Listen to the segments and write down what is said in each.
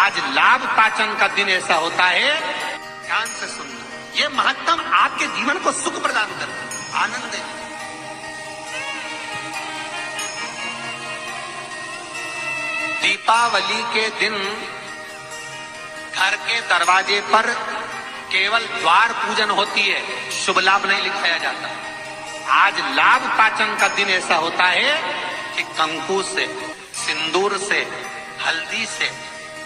आज लाभ पाचन का दिन ऐसा होता है, ध्यान से सुनना, ये महत्तम आपके जीवन को सुख प्रदान करता है, आनंद है। दीपावली के दिन घर के दरवाजे पर केवल द्वार पूजन होती है, शुभ लाभ नहीं लिखाया जाता। आज लाभ पाचन का दिन ऐसा होता है कि कंकु से, सिंदूर से, हल्दी से,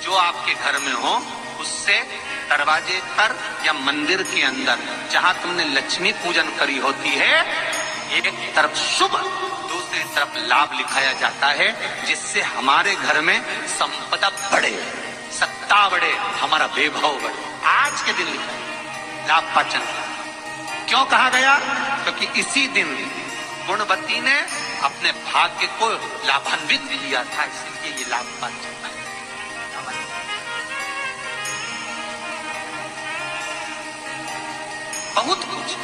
जो आपके घर में हो उससे दरवाजे पर या मंदिर के अंदर जहां तुमने लक्ष्मी पूजन करी होती है, एक तरफ शुभ दूसरी तरफ लाभ लिखाया जाता है, जिससे हमारे घर में संपदा बढ़े, सत्ता बढ़े, हमारा वैभव बढ़े। आज के दिन लिखा है लाभ पाचन। क्यों कहा गया? क्योंकि इसी दिन गुणवती ने अपने भाग्य को लाभान्वित किया था, इसलिए ये लाभ पाचन है। बहुत कुछ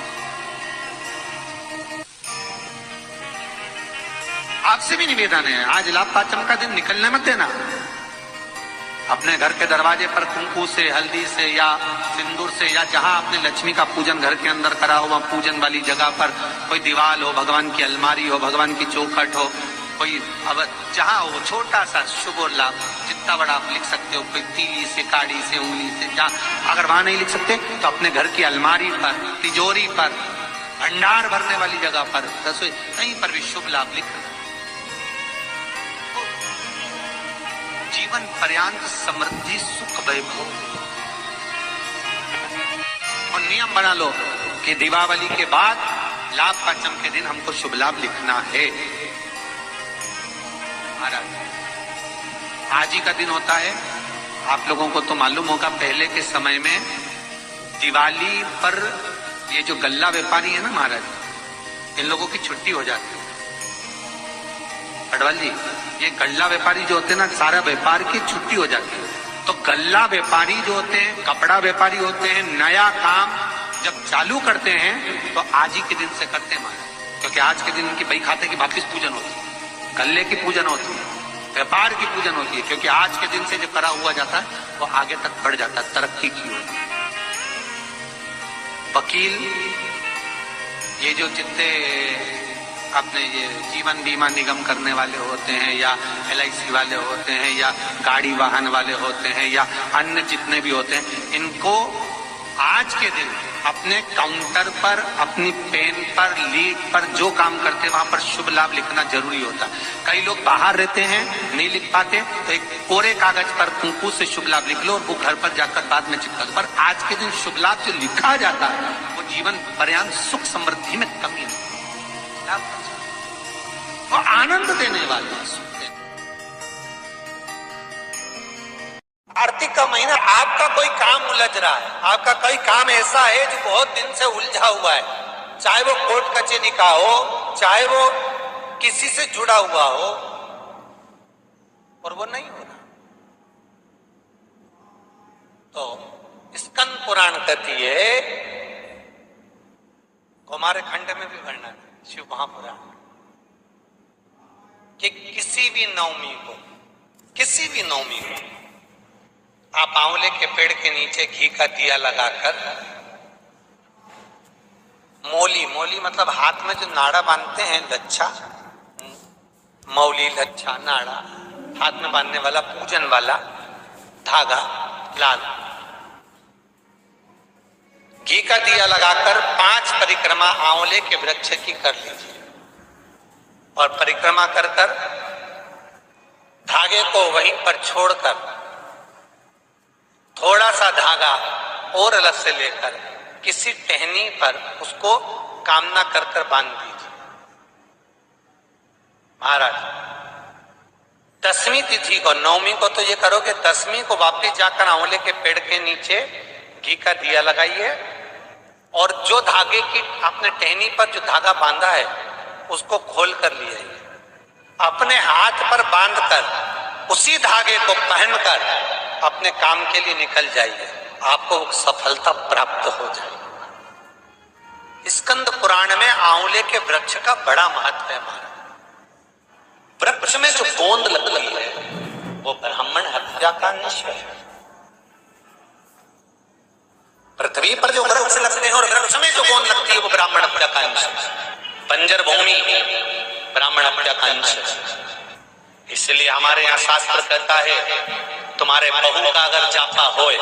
आपसे भी निवेदन है, आज लाभ पाचन का दिन निकलने मत देना। अपने घर के दरवाजे पर कुंकू से, हल्दी से या सिंदूर से, या जहां आपने लक्ष्मी का पूजन घर के अंदर करा हो, वहां पूजन वाली जगह पर कोई दीवार हो, भगवान की अलमारी हो, भगवान की चौखट हो, कोई अब जहां हो, छोटा सा शुभ और लाभ जितना बड़ा आप लिख सकते हो, कोई तीली से, काड़ी से, उंगली से, जहां अगर वहां नहीं लिख सकते तो अपने घर की अलमारी पर, तिजोरी पर, भंडार भरने वाली जगह पर, रसोई, कहीं पर भी शुभ लाभ लिखना। जीवन पर्यंत समृद्धि, सुख, वैभव। और नियम बना लो कि दीपावली के बाद लाभ पाचम के दिन हमको शुभ लाभ लिखना है। महाराज आज ही का दिन होता है, आप लोगों को तो मालूम होगा, पहले के समय में दिवाली पर ये जो गल्ला व्यापारी है ना महाराज, इन लोगों की छुट्टी हो जाती है। अडवाल जी, ये गल्ला व्यापारी जो होते हैं ना, सारा व्यापार की छुट्टी हो जाती है। तो गल्ला व्यापारी जो होते हैं, कपड़ा व्यापारी होते हैं, नया काम जब चालू करते हैं तो आज ही के दिन से करते हैं महाराज, क्योंकि आज के दिन इनकी बही खाते की वापिस पूजन होती है, गल्ले की पूजन होती है, व्यापार की पूजन होती है, क्योंकि आज के दिन से जो करा हुआ जाता है वो आगे तक बढ़ जाता है, तरक्की की होती है। वकील, ये जो जितने अपने ये जीवन बीमा निगम करने वाले होते हैं, या LIC वाले होते हैं, या गाड़ी वाहन वाले होते हैं, या अन्य जितने भी होते हैं, इनको आज के दिन अपने काउंटर पर, अपनी पेन पर, लीड पर जो काम करते हैं वहां पर शुभ लाभ लिखना जरूरी होता है। कई लोग बाहर रहते हैं, नहीं लिख पाते, तो एक कोरे कागज पर कुंकू से शुभ लाभ लिख लो और वो घर पर जाकर बाद में चिपका दो। पर आज के दिन शुभ लाभ जो लिखा जाता है वो जीवन पर्यंत सुख समृद्धि में कमी नहीं, वो आनंद देने वाले, सुख देने। कार्तिक का महीना, आपका कोई काम उलझ रहा है, आपका कोई काम ऐसा है जो बहुत दिन से उलझा हुआ है, चाहे वो कोर्ट कचहरी का हो, चाहे वो किसी से जुड़ा हुआ हो, और वो नहीं हो रहा, तो स्कंद पुराण कहती है, हमारे खंड में भी वर्णन है शिव महापुराण, कि किसी भी नवमी को आप आंवले के पेड़ के नीचे घी का दिया लगाकर, मौली मतलब हाथ में जो नाड़ा बांधते हैं, लच्छा, मौली, लच्छा, नाड़ा, हाथ में बांधने वाला पूजन वाला धागा लाल, घी का दिया लगाकर 5 परिक्रमा आंवले के वृक्ष की कर लीजिए, और परिक्रमा कर धागे को वहीं पर छोड़कर थोड़ा सा धागा और अलग से लेकर किसी टहनी पर उसको कामना कर बांध दीजिए। महाराज 10वीं तिथि को, नवमी को तो ये करोगे, 10वीं को वापिस जाकर आंवले के पेड़ के नीचे घी का दिया लगाइए, और जो धागे की आपने टहनी पर जो धागा बांधा है उसको खोल कर ले आइए, अपने हाथ पर बांधकर उसी धागे को पहनकर अपने काम के लिए निकल जाइए, आपको सफलता प्राप्त हो जाएगी। स्कंद पुराण में आंवले के वृक्ष का बड़ा महत्व है महाराज। वृक्ष में जो गोंद लगती है वो ब्राह्मण हत्या का निश्चय है। पृथ्वी पर जो वृक्ष लगते हैं और वृक्ष में जो गोंद लगती है वो ब्राह्मण हत्या का अंश है। बंजर भूमि ब्राह्मण हत्या का अंश है। इसलिए हमारे यहाँ शास्त्र कहता है तुम्हारे बहू का अगर जापा होए,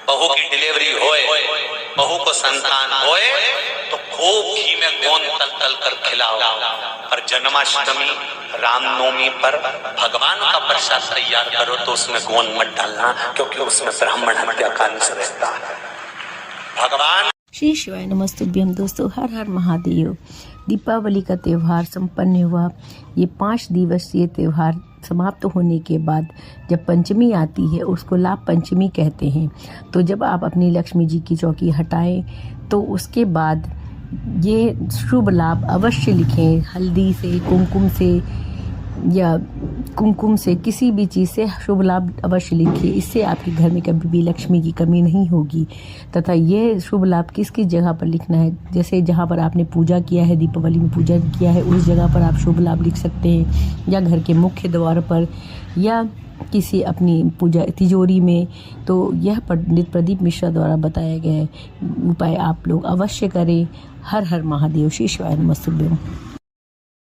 बहू की डिलीवरी होए, बहू को संतान होए तो खूब घी में गोंद तल तल कर खिलाओ। पर जन्माष्टमी रामनवमी पर भगवान का प्रसाद तैयार करो तो उसमें गोंद मत डालना, क्योंकि उसमें ब्राह्मण हत्या का अंश रहता है। भगवान श्री शिवाय नमस्तुभ्यम। दोस्तों, हर हर महादेव। दीपावली का त्यौहार संपन्न हुआ। ये 5 दिवसीय त्यौहार समाप्त होने के बाद जब पंचमी आती है उसको लाभ पंचमी कहते हैं। तो जब आप अपनी लक्ष्मी जी की चौकी हटाएं तो उसके बाद ये शुभ लाभ अवश्य लिखें। हल्दी से, कुमकुम से या कुमकुम से, किसी भी चीज़ से शुभ लाभ अवश्य लिखिए। इससे आपके घर में कभी भी लक्ष्मी की कमी नहीं होगी। तथा ये शुभ लाभ किस किस जगह पर लिखना है, जैसे जहाँ पर आपने पूजा किया है, दीपावली में पूजा किया है, उस जगह पर आप शुभ लाभ लिख सकते हैं, या घर के मुख्य द्वार पर, या किसी अपनी पूजा तिजोरी में। तो यह पंडित प्रदीप मिश्रा द्वारा बताया गया उपाय आप लोग अवश्य करें। हर हर महादेव। श्री शिवाय नमस्तुभ्यम।